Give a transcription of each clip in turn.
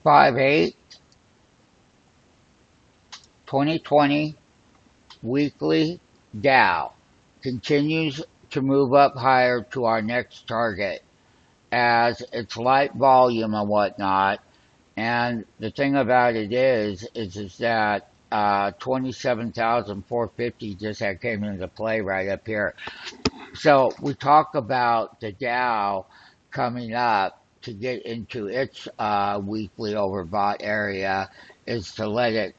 5/8, 2020 weekly Dow continues to move up higher to our next target as it's light volume and whatnot. And the thing about it is that 27,450 just had came into play right up here. So we talk about the Dow coming up to get into its weekly overbought area is to let it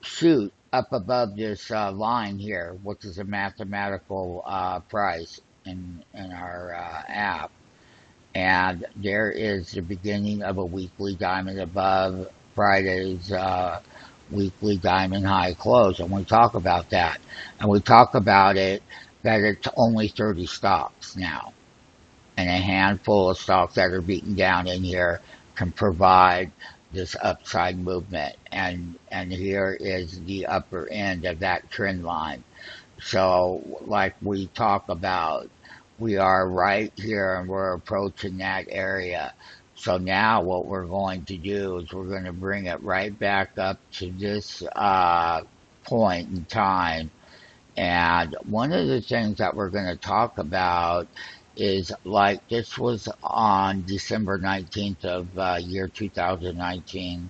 shoot up above this line here, which is a mathematical price in our app. And there is the beginning of a weekly diamond above Friday's weekly diamond high close. And we talk about that. And we talk about it that it's only 30 stocks now. And a handful of stocks that are beaten down in here can provide this upside movement. And here is the upper end of that trend line. So like we talk about, we are right here and we're approaching that area. So now what we're going to do is we're going to bring it right back up to this point in time. And one of the things that we're going to talk about is like this was on December 19th of year 2019.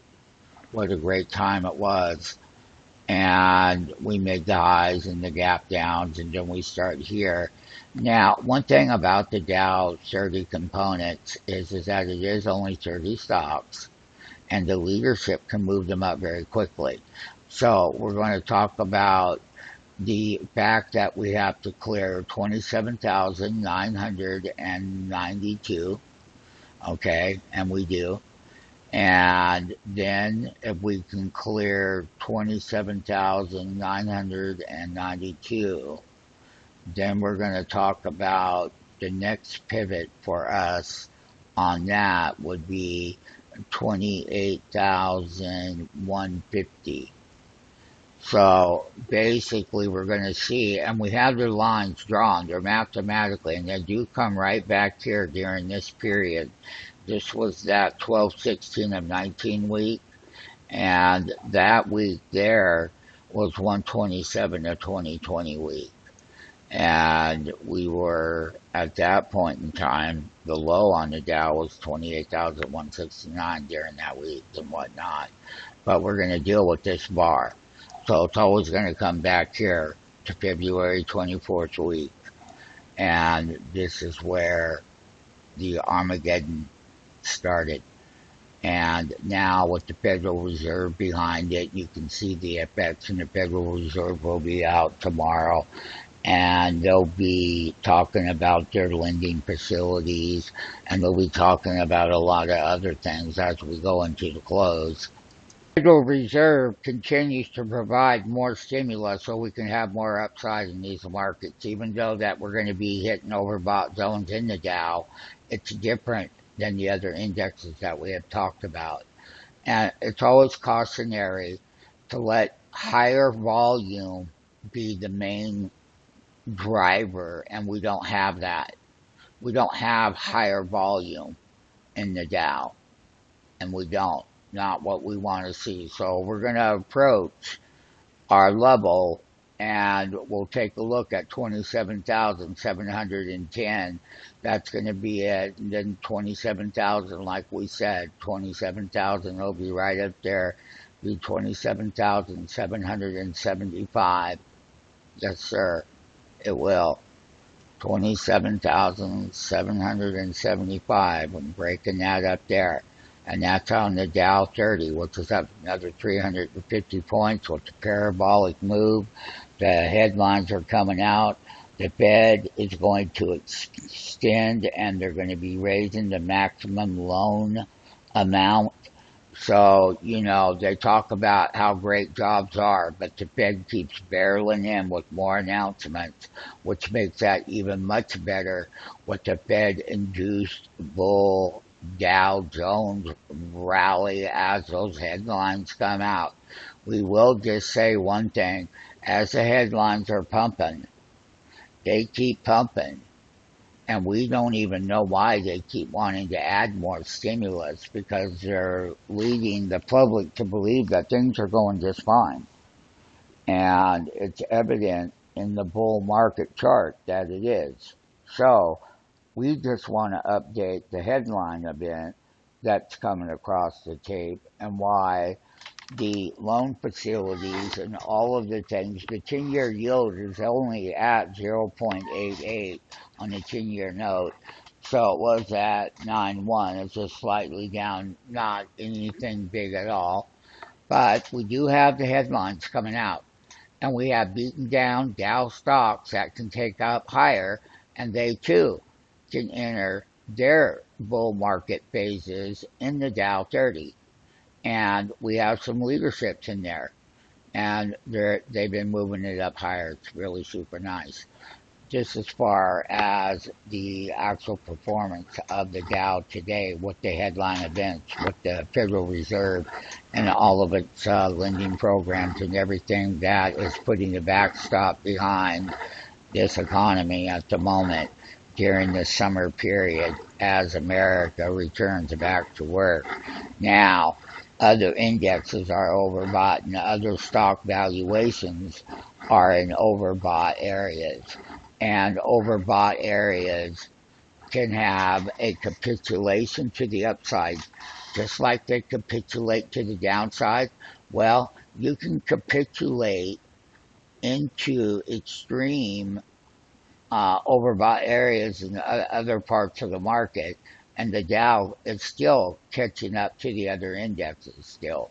What a great time it was. And we made the highs and the gap downs, and then we start here. Now, one thing about the Dow 30 components is that it is only 30 stocks, and the leadership can move them up very quickly. So we're going to talk about the fact that we have to clear 27,992, okay, and we do. And then if we can clear 27,992, then we're going to talk about the next pivot for us on that would be 28,150. So basically we're going to see, and we have their lines drawn, they're mathematically, and they do come right back here during this period. This was that 12/16 of 19 week, and that week there was 127 of 2020 week. And we were at that point in time, the low on the Dow was 28,169 during that week and whatnot. But we're going to deal with this bar. So it's always going to come back here to February 24th week. And this is where the Armageddon started. And now with the Federal Reserve behind it, you can see the effects, and the Federal Reserve will be out tomorrow. And they'll be talking about their lending facilities, and they'll be talking about a lot of other things as we go into the close. The Federal Reserve continues to provide more stimulus so we can have more upside in these markets, even though that we're going to be hitting overbought zones in the Dow. It's different than the other indexes that we have talked about. And it's always cautionary to let higher volume be the main driver, and we don't have that. We don't have higher volume in the Dow, and we don't. Not what we want to see. So we're going to approach our level, and we'll take a look at 27,710. That's going to be it. And then 27,000, like we said, 27,000 will be right up there. Be 27,775. Yes, sir. It will. 27,775. I'm breaking that up there. And that's on the Dow 30, which is up another 350 points with the parabolic move. The headlines are coming out. The Fed is going to extend, and they're going to be raising the maximum loan amount. So, they talk about how great jobs are, but the Fed keeps barreling in with more announcements, which makes that even much better with the Fed-induced bull Dow Jones rally as those headlines come out. We will just say one thing. As the headlines are pumping, they keep pumping. And we don't even know why they keep wanting to add more stimulus because they're leading the public to believe that things are going just fine. And it's evident in the bull market chart that it is. So we just want to update the headline event that's coming across the tape and why the loan facilities and all of the things, the 10-year yield is only at 0.88 on the 10-year note. So it was at 9.1. It's just slightly down, not anything big at all. But we do have the headlines coming out. And we have beaten down Dow stocks that can take up higher, and they too can enter their bull market phases in the Dow 30. And we have some leaderships in there, and they've been moving it up higher. It's really super nice. Just as far as the actual performance of the Dow today, with the headline events, with the Federal Reserve and all of its lending programs and everything that is putting the backstop behind this economy at the moment during the summer period as America returns back to work. Now, other indexes are overbought and other stock valuations are in overbought areas. And overbought areas can have a capitulation to the upside, just like they capitulate to the downside. Well, you can capitulate into extreme overbought areas in other parts of the market, and the Dow is still catching up to the other indexes still.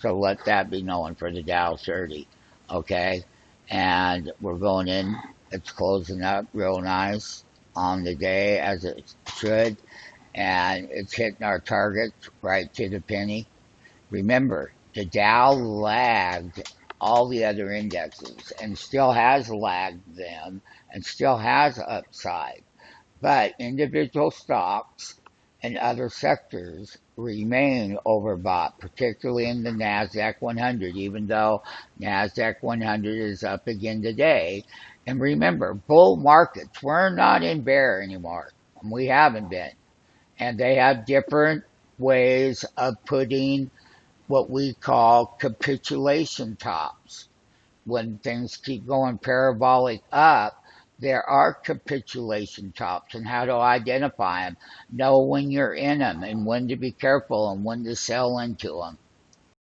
So let that be known for the Dow 30, okay? And we're going in. It's closing up real nice on the day as it should, and it's hitting our targets right to the penny. Remember, the Dow lagged all the other indexes and still has lagged them and still has upside. But individual stocks and other sectors remain overbought, particularly in the NASDAQ 100, even though NASDAQ 100 is up again today. And remember, bull markets, we're not in bear anymore. We haven't been. And they have different ways of putting what we call capitulation tops. When things keep going parabolic up, there are capitulation tops, and how to identify them. Know when you're in them and when to be careful and when to sell into them.